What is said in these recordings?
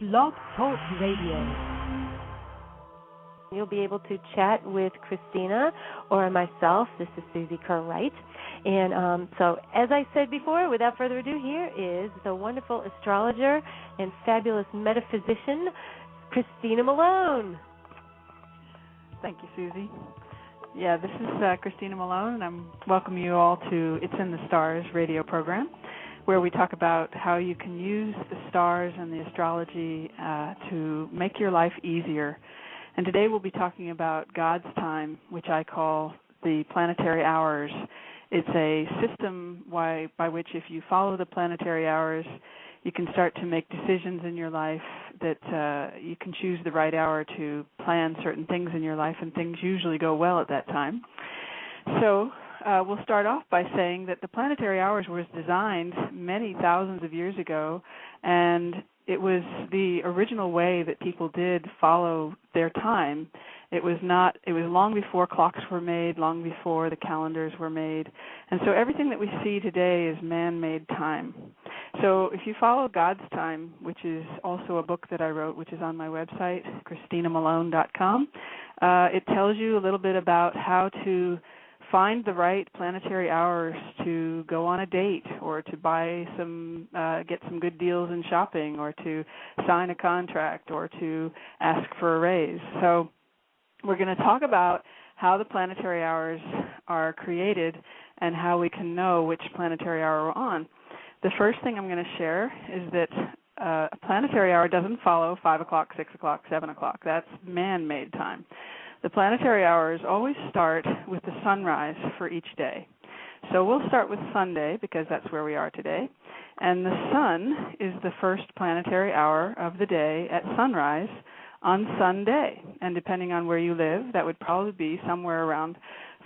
Blog Talk Radio. You'll be able to chat with Christina or myself. This is Susie Kerr-Wright. And so, as I said before, without further ado, here is the wonderful astrologer and fabulous metaphysician, Christina Malone. Thank you, Susie. Yeah, this is Christina Malone, and I welcome you all to It's in the Stars radio program, where we talk about how you can use the stars and the astrology to make your life easier. And today we'll be talking about God's time, which I call the planetary hours. It's a system by which if you follow the planetary hours, you can start to make decisions in your life that you can choose the right hour to plan certain things in your life, and things usually go well at that time. So we'll start off by saying that the planetary hours was designed many thousands of years ago, and it was the original way that people did follow their time. It was long before clocks were made, long before the calendars were made. And so everything that we see today is man-made time. So if you follow God's time, which is also a book that I wrote, which is on my website, ChristinaMalone.com, it tells you a little bit about how to find the right planetary hours to go on a date, or to buy get some good deals in shopping, or to sign a contract, or to ask for a raise. So we're going to talk about how the planetary hours are created and how we can know which planetary hour we're on. The first thing I'm going to share is that a planetary hour doesn't follow 5 o'clock, 6 o'clock, 7 o'clock. That's man-made time. The planetary hours always start with the sunrise for each day. So we'll start with Sunday because that's where we are today. And the sun is the first planetary hour of the day at sunrise on Sunday. And depending on where you live, that would probably be somewhere around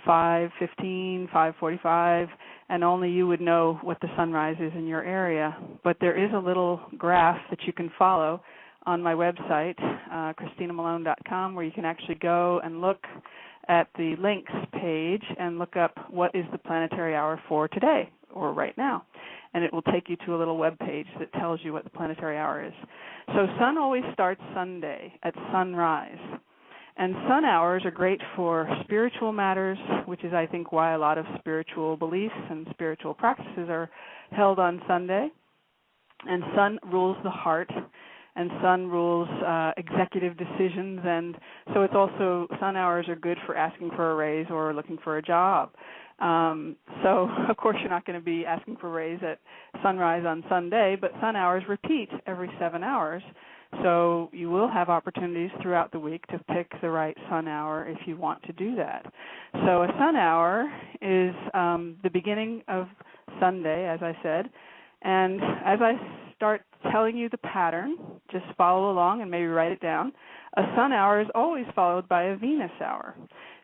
5:15, 5:45, and only you would know what the sunrise is in your area. But there is a little graph that you can follow on my website, ChristinaMalone.com, where you can actually go and look at the links page and look up what is the planetary hour for today or right now. And it will take you to a little web page that tells you what the planetary hour is. So sun always starts Sunday at sunrise. And sun hours are great for spiritual matters, which is, I think, why a lot of spiritual beliefs and spiritual practices are held on Sunday. And sun rules the heart, and sun rules executive decisions, and so it's also, sun hours are good for asking for a raise or looking for a job. So, of course, you're not going to be asking for a raise at sunrise on Sunday, but sun hours repeat every 7 hours, so you will have opportunities throughout the week to pick the right sun hour if you want to do that. So a sun hour is the beginning of Sunday, as I said, and as I start telling you the pattern, just follow along and maybe write it down. A sun hour is always followed by a Venus hour.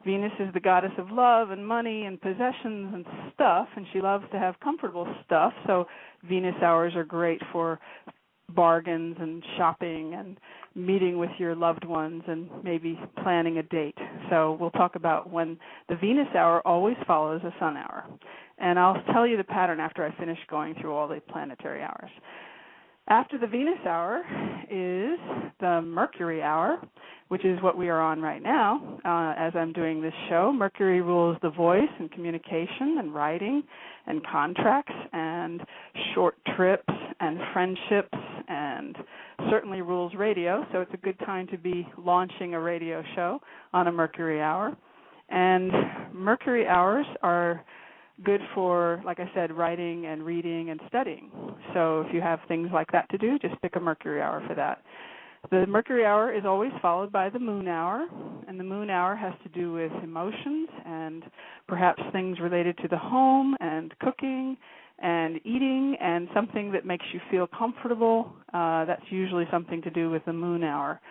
Venus is the goddess of love and money and possessions and stuff, and she loves to have comfortable stuff, so Venus hours are great for bargains and shopping and meeting with your loved ones and maybe planning a date. So we'll talk about when the Venus hour always follows a sun hour. And I'll tell you the pattern after I finish going through all the planetary hours. After the Venus hour is the Mercury hour, which is what we are on right now as I'm doing this show. Mercury rules the voice and communication and writing and contracts and short trips and friendships, and certainly rules radio, so it's a good time to be launching a radio show on a Mercury hour. And Mercury hours are good for, like I said, writing and reading and studying. So if you have things like that to do, just pick a Mercury hour for that. The Mercury hour is always followed by the moon hour, and the moon hour has to do with emotions and perhaps things related to the home and cooking and eating and something that makes you feel comfortable. That's usually something to do with the moon hour.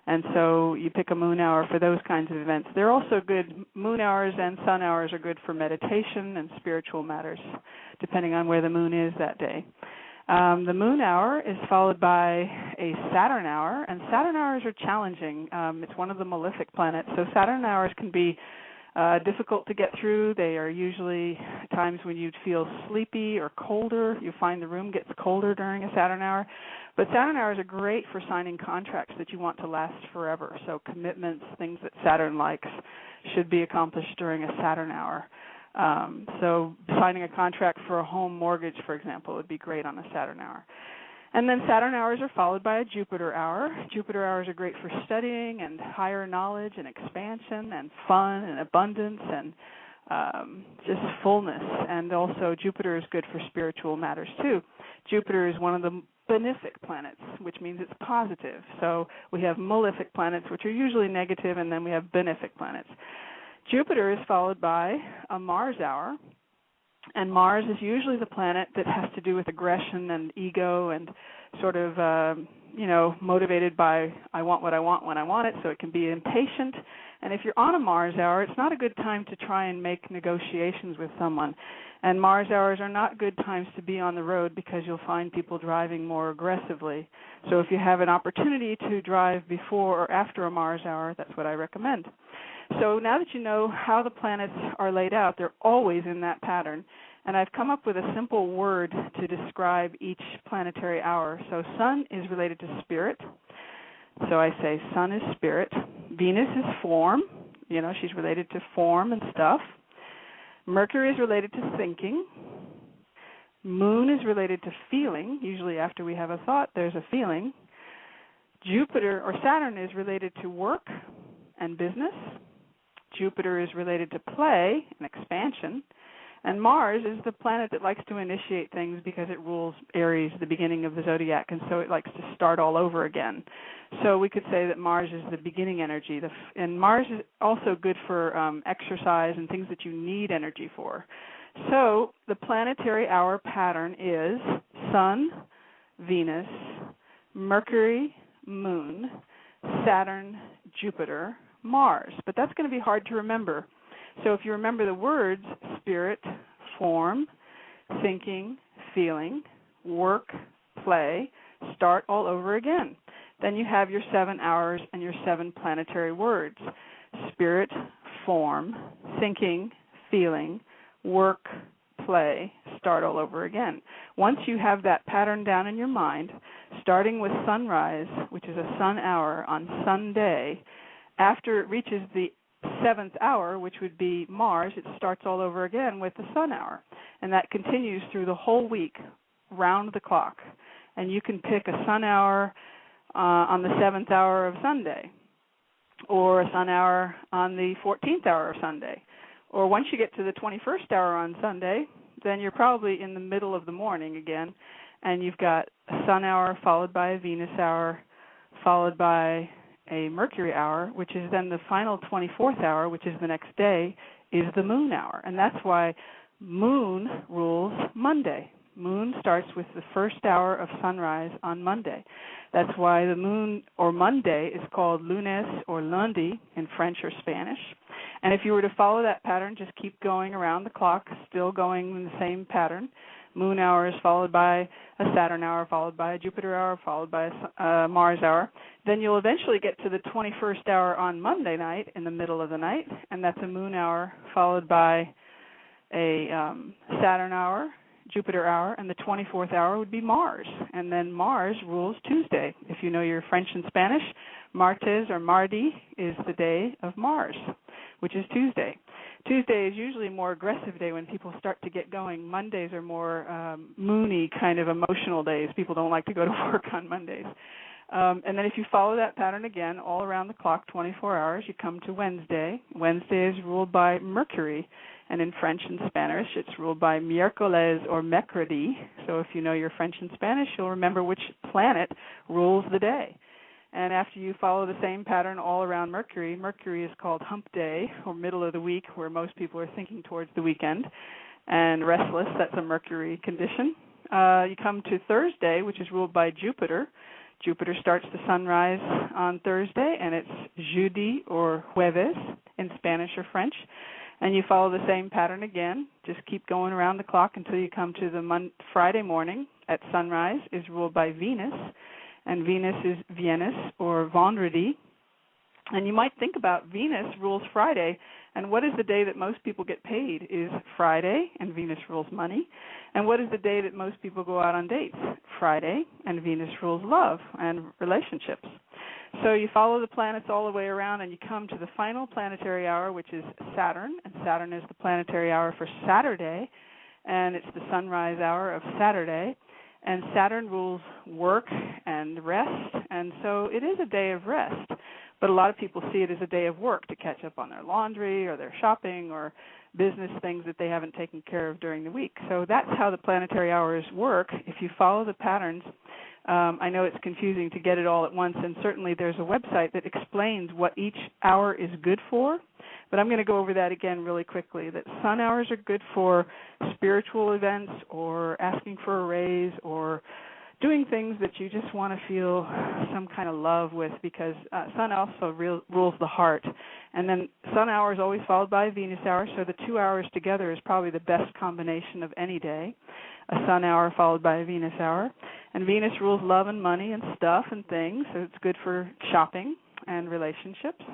And so you pick a moon hour for those kinds of events. They're also good, moon hours and sun hours are good for meditation and spiritual matters, depending on where the moon is that day. The moon hour is followed by a Saturn hour, and Saturn hours are challenging. It's one of the malefic planets, so Saturn hours can be difficult to get through. They are usually times when you'd feel sleepy or colder. You find the room gets colder during a Saturn hour. But Saturn hours are great for signing contracts that you want to last forever. So commitments, things that Saturn likes, should be accomplished during a Saturn hour. So signing a contract for a home mortgage, for example, would be great on a Saturn hour. And then Saturn hours are followed by a Jupiter hour. Jupiter hours are great for studying and higher knowledge and expansion and fun and abundance and just fullness. And also Jupiter is good for spiritual matters too. Jupiter is one of the benefic planets, which means it's positive. So we have malefic planets, which are usually negative, and then we have benefic planets. Jupiter is followed by a Mars hour. And Mars is usually the planet that has to do with aggression and ego and sort of, motivated by I want what I want when I want it, so it can be impatient. And if you're on a Mars hour, it's not a good time to try and make negotiations with someone. And Mars hours are not good times to be on the road because you'll find people driving more aggressively. So if you have an opportunity to drive before or after a Mars hour, that's what I recommend. So now that you know how the planets are laid out, they're always in that pattern. And I've come up with a simple word to describe each planetary hour. So Sun is related to spirit. So I say Sun is spirit. Venus is form. She's related to form and stuff. Mercury is related to thinking. Moon is related to feeling. Usually after we have a thought, there's a feeling. Jupiter or Saturn is related to work and business. Jupiter is related to play and expansion. And Mars is the planet that likes to initiate things because it rules Aries, the beginning of the zodiac, and so it likes to start all over again. So we could say that Mars is the beginning energy. And Mars is also good for exercise and things that you need energy for. So the planetary hour pattern is Sun, Venus, Mercury, Moon, Saturn, Jupiter, Mars. But that's going to be hard to remember. So if you remember the words spirit, form, thinking, feeling, work, play, start all over again. Then you have your 7 hours and your 7 planetary words. Spirit, form, thinking, feeling, work, play, start all over again. Once you have that pattern down in your mind, starting with sunrise, which is a sun hour on Sunday, after it reaches the 7th hour, which would be Mars, it starts all over again with the sun hour. And that continues through the whole week, round the clock. And you can pick a sun hour on the 7th hour of Sunday, or a sun hour on the 14th hour of Sunday. Or once you get to the 21st hour on Sunday, then you're probably in the middle of the morning again, and you've got a sun hour followed by a Venus hour, followed by a Mercury hour, which is then the final 24th hour, which is the next day, is the moon hour. And that's why moon rules Monday. Moon starts with the first hour of sunrise on Monday. That's why the moon or Monday is called lunes or lundi in French or Spanish. And if you were to follow that pattern, just keep going around the clock, still going in the same pattern. Moon hour is followed by a Saturn hour, followed by a Jupiter hour, followed by a Mars hour. Then you'll eventually get to the 21st hour on Monday night in the middle of the night, and that's a moon hour followed by a Saturn hour, Jupiter hour, and the 24th hour would be Mars. And then Mars rules Tuesday. If you know your French and Spanish, martes or mardi is the day of Mars, which is Tuesday. Tuesday is usually a more aggressive day when people start to get going. Mondays are more moony kind of emotional days. People don't like to go to work on Mondays. And then if you follow that pattern again, all around the clock, 24 hours, you come to Wednesday. Wednesday is ruled by Mercury, and in French and Spanish, it's ruled by miércoles or mercredi. So if you know your French and Spanish, you'll remember which planet rules the day. And after you follow the same pattern all around Mercury, Mercury is called hump day, or middle of the week, where most people are thinking towards the weekend. And restless, that's a Mercury condition. You come to Thursday, which is ruled by Jupiter. Jupiter starts the sunrise on Thursday, and it's jeudi or jueves in Spanish or French. And you follow the same pattern again. Just keep going around the clock until you come to the Friday morning at sunrise, is ruled by Venus. And Venus is Viennes or Vendredi. And you might think about Venus rules Friday, and what is the day that most people get paid is Friday, and Venus rules money. And what is the day that most people go out on dates? Friday, and Venus rules love and relationships. So you follow the planets all the way around, and you come to the final planetary hour, which is Saturn, and Saturn is the planetary hour for Saturday, and it's the sunrise hour of Saturday. And Saturn rules work and rest, and so it is a day of rest. But a lot of people see it as a day of work to catch up on their laundry or their shopping or business things that they haven't taken care of during the week. So that's how the planetary hours work. If you follow the patterns, I know it's confusing to get it all at once, and certainly there's a website that explains what each hour is good for. But I'm going to go over that again really quickly, that sun hours are good for spiritual events or asking for a raise or doing things that you just want to feel some kind of love with, because sun also rules the heart. And then sun hour is always followed by a Venus hour, so the 2 hours together is probably the best combination of any day, a sun hour followed by a Venus hour. And Venus rules love and money and stuff and things, so it's good for shopping and relationships.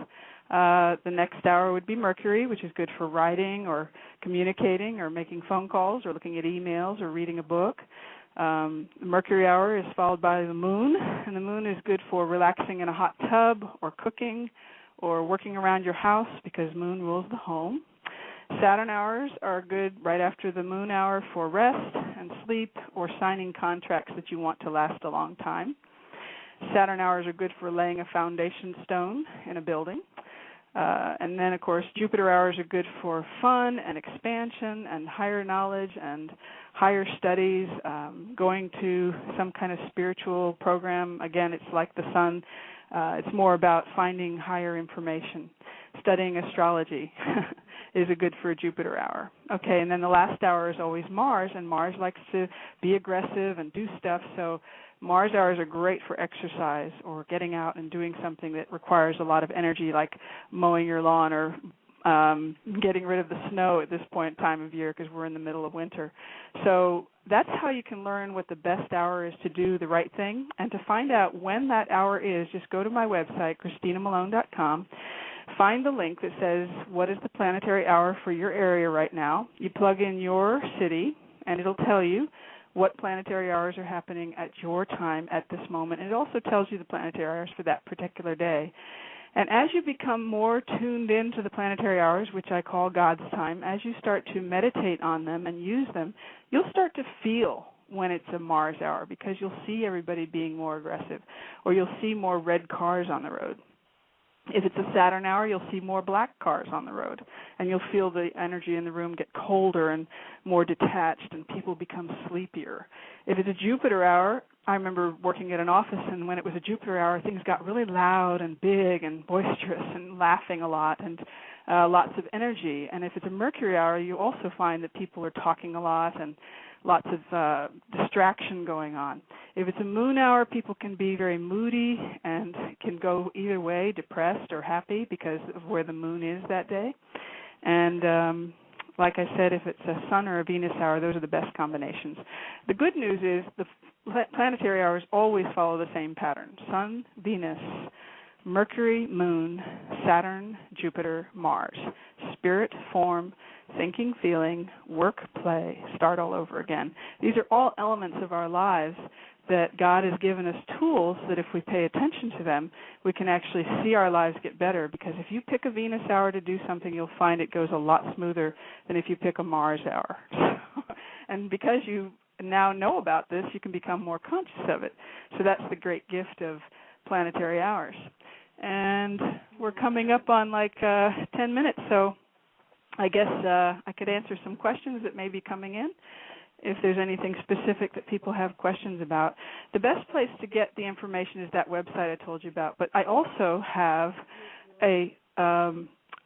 The next hour would be Mercury, which is good for writing or communicating or making phone calls or looking at emails or reading a book. The Mercury hour is followed by the moon, and the moon is good for relaxing in a hot tub or cooking or working around your house, because moon rules the home. Saturn hours are good right after the moon hour for rest and sleep or signing contracts that you want to last a long time. Saturn hours are good for laying a foundation stone in a building. And then, of course, Jupiter hours are good for fun and expansion and higher knowledge and higher studies, going to some kind of spiritual program. Again, it's like the sun. It's more about finding higher information. Studying astrology is a good for a Jupiter hour. Okay, and then the last hour is always Mars, and Mars likes to be aggressive and do stuff, so Mars hours are great for exercise or getting out and doing something that requires a lot of energy, like mowing your lawn or getting rid of the snow at this point time of year, because we're in the middle of winter. So that's how you can learn what the best hour is to do the right thing. And to find out when that hour is, just go to my website, ChristinaMalone.com. Find the link that says, what is the planetary hour for your area right now? You plug in your city, and it'll tell you what planetary hours are happening at your time at this moment. And it also tells you the planetary hours for that particular day. And as you become more tuned into the planetary hours, which I call God's time, as you start to meditate on them and use them, you'll start to feel when it's a Mars hour, because you'll see everybody being more aggressive, or you'll see more red cars on the road. If it's a Saturn hour, you'll see more black cars on the road, and you'll feel the energy in the room get colder and more detached, and people become sleepier. If it's a Jupiter hour, I remember working at an office, and when it was a Jupiter hour, things got really loud and big and boisterous and laughing a lot and lots of energy. And if it's a Mercury hour, you also find that people are talking a lot and lots of distraction going on. If it's a moon hour, people can be very moody and can go either way, depressed or happy, because of where the moon is that day. And like I said, if it's a sun or a Venus hour, those are the best combinations. The good news is the planetary hours always follow the same pattern: Sun, Venus, Mercury, Moon, Saturn, Jupiter, Mars. Spirit, form, thinking, feeling, work, play, start all over again. These are all elements of our lives that God has given us tools that if we pay attention to them, we can actually see our lives get better. Because if you pick a Venus hour to do something, you'll find it goes a lot smoother than if you pick a Mars hour. And because you now know about this, you can become more conscious of it. So that's the great gift of planetary hours. And we're coming up on like 10 minutes, so I guess I could answer some questions that may be coming in, if there's anything specific that people have questions about. The best place to get the information is that website I told you about. But I also have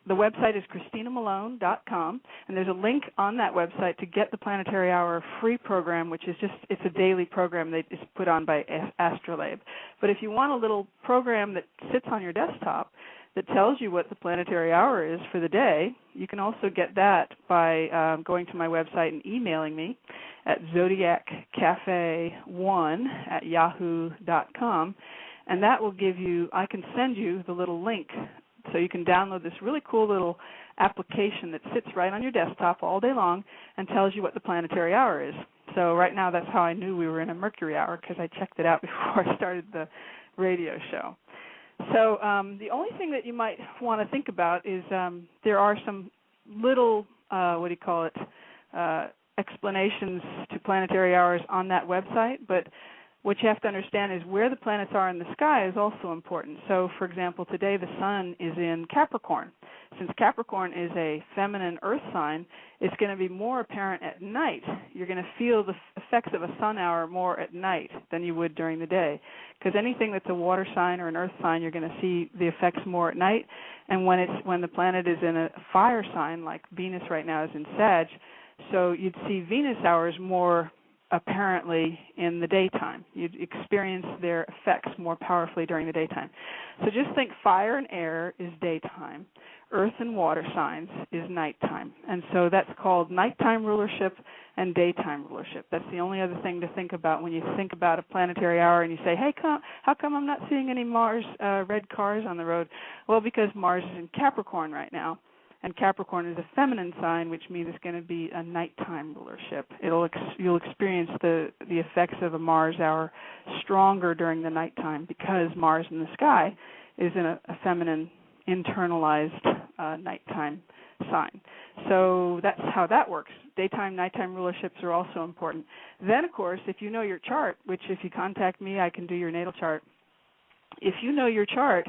the website is ChristinaMalone.com, and there's a link on that website to get the Planetary Hour free program, which is it's a daily program that is put on by Astrolabe. But if you want a little program that sits on your desktop that tells you what the planetary hour is for the day, you can also get that by going to my website and emailing me at zodiaccafe1@yahoo.com. And that will give you, I can send you the little link so you can download this really cool little application that sits right on your desktop all day long and tells you what the planetary hour is. So right now that's how I knew we were in a Mercury hour, because I checked it out before I started the radio show. So the only thing that you might want to think about is there are some little, explanations to planetary hours on that website, but what you have to understand is where the planets are in the sky is also important. So, for example, today the sun is in Capricorn. Since Capricorn is a feminine earth sign, it's going to be more apparent at night. You're going to feel the effects of a sun hour more at night than you would during the day, because anything that's a water sign or an earth sign, you're going to see the effects more at night. And when the planet is in a fire sign, like Venus right now is in Sag, so you'd see Venus hours more apparently in the daytime. You'd experience their effects more powerfully during the daytime. So just think fire and air is daytime. Earth and water signs is nighttime. And so that's called nighttime rulership and daytime rulership. That's the only other thing to think about when you think about a planetary hour and you say, hey, how come I'm not seeing any Mars red cars on the road? Well, because Mars is in Capricorn right now. And Capricorn is a feminine sign, which means it's going to be a nighttime rulership. You'll experience the effects of a Mars hour stronger during the nighttime, because Mars in the sky is in a feminine, internalized nighttime sign. So that's how that works. Daytime, nighttime rulerships are also important. Then, of course, if you know your chart, which if you contact me, I can do your natal chart. If you know your chart,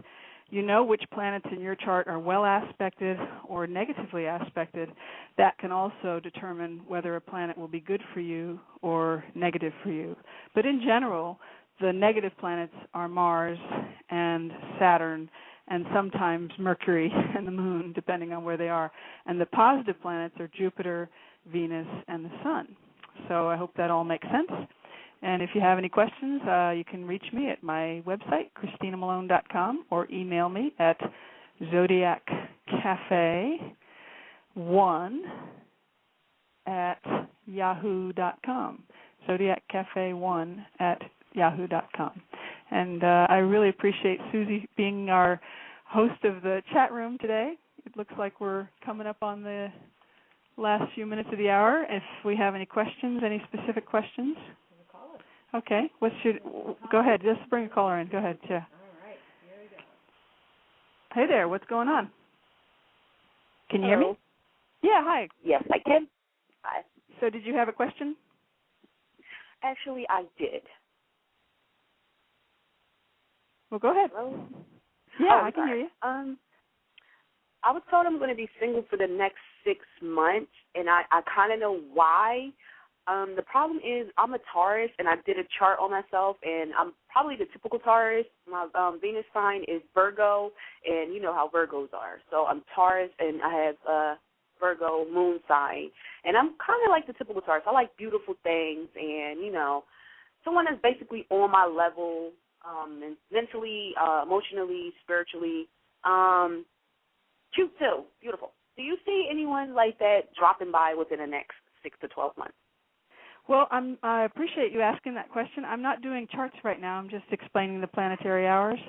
you know which planets in your chart are well aspected or negatively aspected. That can also determine whether a planet will be good for you or negative for you. But in general, the negative planets are Mars and Saturn and sometimes Mercury and the Moon, depending on where they are. And the positive planets are Jupiter, Venus, and the Sun. So I hope that all makes sense. And if you have any questions, you can reach me at my website, ChristinaMalone.com, or email me at zodiaccafe1@yahoo.com, zodiaccafe1@yahoo.com. And I really appreciate Susie being our host of the chat room today. It looks like we're coming up on the last few minutes of the hour. If we have any questions, any specific questions. Okay. Go ahead. Just bring a caller in. Go ahead. Yeah. All right. Here we go. Hey there. What's going on? Can you Hello. hear me? Yeah. Hi. Yes, I can. Hi. So did you have a question? Actually, I did. Well, go ahead. Hello? Yeah, I can hear you. I was told I'm going to be single for the next 6 months, and I kind of know why. The problem is I'm a Taurus, and I did a chart on myself, and I'm probably the typical Taurus. My Venus sign is Virgo, and you know how Virgos are. So I'm Taurus, and I have a Virgo moon sign. And I'm kind of like the typical Taurus. I like beautiful things and, you know, someone that's basically on my level, and mentally, emotionally, spiritually. Cute, too. Beautiful. Do you see anyone like that dropping by within the next 6 to 12 months? Well, I appreciate you asking that question. I'm not doing charts right now. I'm just explaining the planetary hours.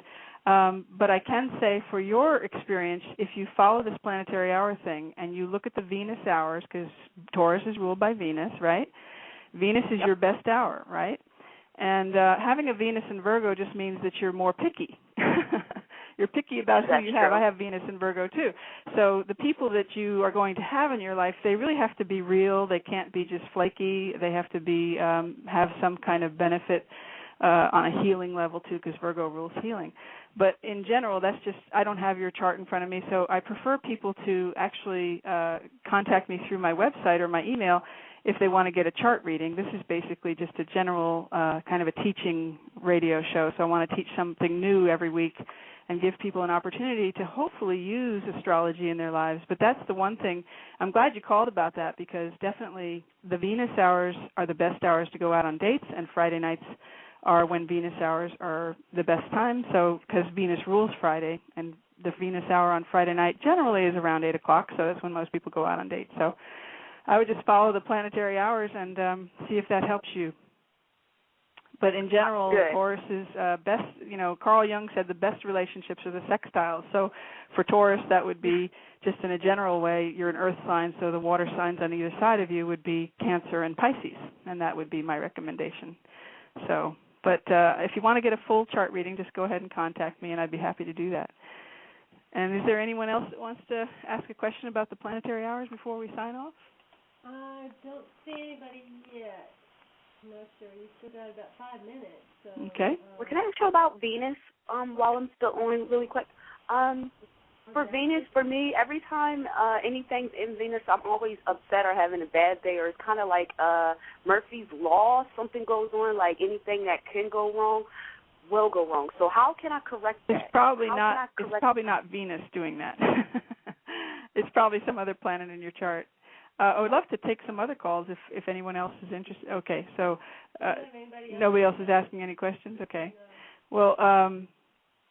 But I can say for your experience, if you follow this planetary hour thing and you look at the Venus hours, because Taurus is ruled by Venus, right? Venus is your best hour, right? And having a Venus in Virgo just means that you're more picky. You're picky about who you have. True. I have Venus in Virgo, too. So the people that you are going to have in your life, they really have to be real. They can't be just flaky. They have to be have some kind of benefit on a healing level, too, because Virgo rules healing. But in general, that's just, I don't have your chart in front of me, so I prefer people to actually contact me through my website or my email if they want to get a chart reading. This is basically just a general kind of a teaching radio show, so I want to teach something new every week and give people an opportunity to hopefully use astrology in their lives. But that's the one thing. I'm glad you called about that, because definitely the Venus hours are the best hours to go out on dates, and Friday nights are when Venus hours are the best time. So because Venus rules Friday, and the Venus hour on Friday night generally is around 8 o'clock, so that's when most people go out on dates. So I would just follow the planetary hours and see if that helps you. But in general, Good. Taurus is best, Carl Jung said the best relationships are the sextiles. So for Taurus, that would be just in a general way, you're an earth sign, so the water signs on either side of you would be Cancer and Pisces, and that would be my recommendation. So, but if you want to get a full chart reading, just go ahead and contact me, and I'd be happy to do that. And is there anyone else that wants to ask a question about the planetary hours before we sign off? I don't see anybody yet. I'm not sure. You still got about 5 minutes. So, Okay. Well, can I ask you about Venus while I'm still on really quick? For Venus, for me, every time anything's in Venus, I'm always upset or having a bad day, or it's kind of like Murphy's Law. Something goes on, like anything that can go wrong will go wrong. So how can I correct that? It's probably not Venus doing that. It's probably some other planet in your chart. I would love to take some other calls if anyone else is interested. Okay, so nobody else is asking any questions? Okay. Well,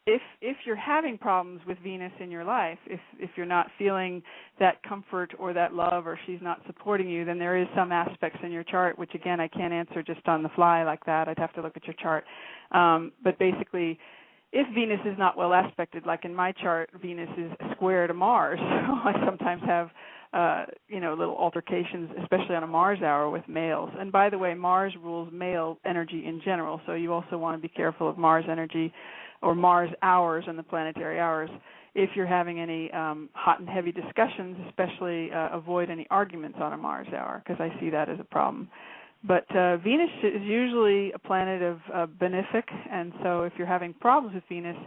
if you're having problems with Venus in your life, if you're not feeling that comfort or that love, or she's not supporting you, then there is some aspects in your chart, which, again, I can't answer just on the fly like that. I'd have to look at your chart. But basically, if Venus is not well aspected, like in my chart, Venus is square to Mars. So I sometimes have little altercations, especially on a Mars hour with males. And by the way, Mars rules male energy in general, so you also want to be careful of Mars energy or Mars hours and the planetary hours. If you're having any hot and heavy discussions, especially avoid any arguments on a Mars hour, because I see that as a problem. But Venus is usually a planet of benefic, and so if you're having problems with Venus,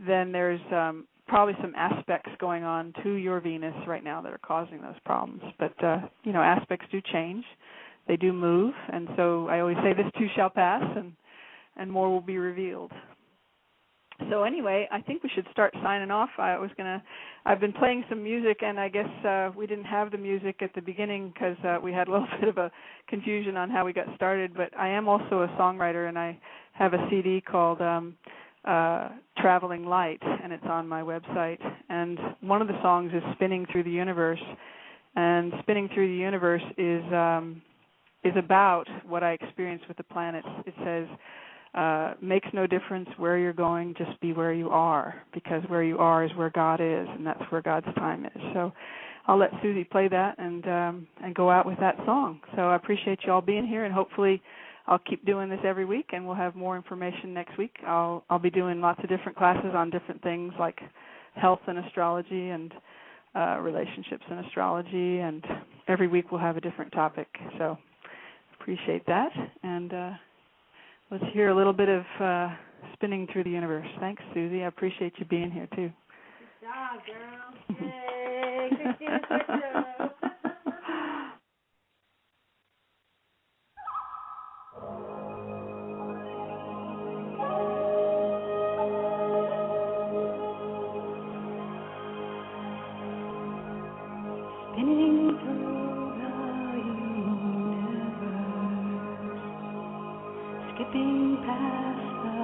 then there's probably some aspects going on to your Venus right now that are causing those problems. But, aspects do change. They do move, and so I always say this too shall pass, and more will be revealed. So anyway, I think we should start signing off. I've been playing some music, and I guess we didn't have the music at the beginning because we had a little bit of a confusion on how we got started, but I am also a songwriter, and I have a CD called Traveling Light, and it's on my website. And one of the songs is Spinning Through the Universe, and Spinning Through the Universe is about what I experienced with the planets. It says, makes no difference where you're going, just be where you are, because where you are is where God is, and that's where God's time is. So I'll let Susie play that and go out with that song. So I appreciate you all being here, and hopefully I'll keep doing this every week, and we'll have more information next week. I'll be doing lots of different classes on different things like health and astrology and relationships and astrology, and every week we'll have a different topic. So appreciate that, and let's hear a little bit of Spinning Through the Universe. Thanks, Susie. I appreciate you being here, too. Good job, girl. Yay, Christina Quinto. Spinning through the universe, skipping past the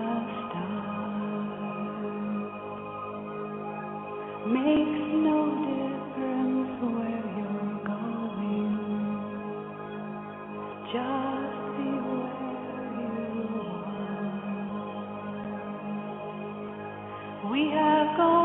stars, makes no difference where you're going, just be where you are. We have gone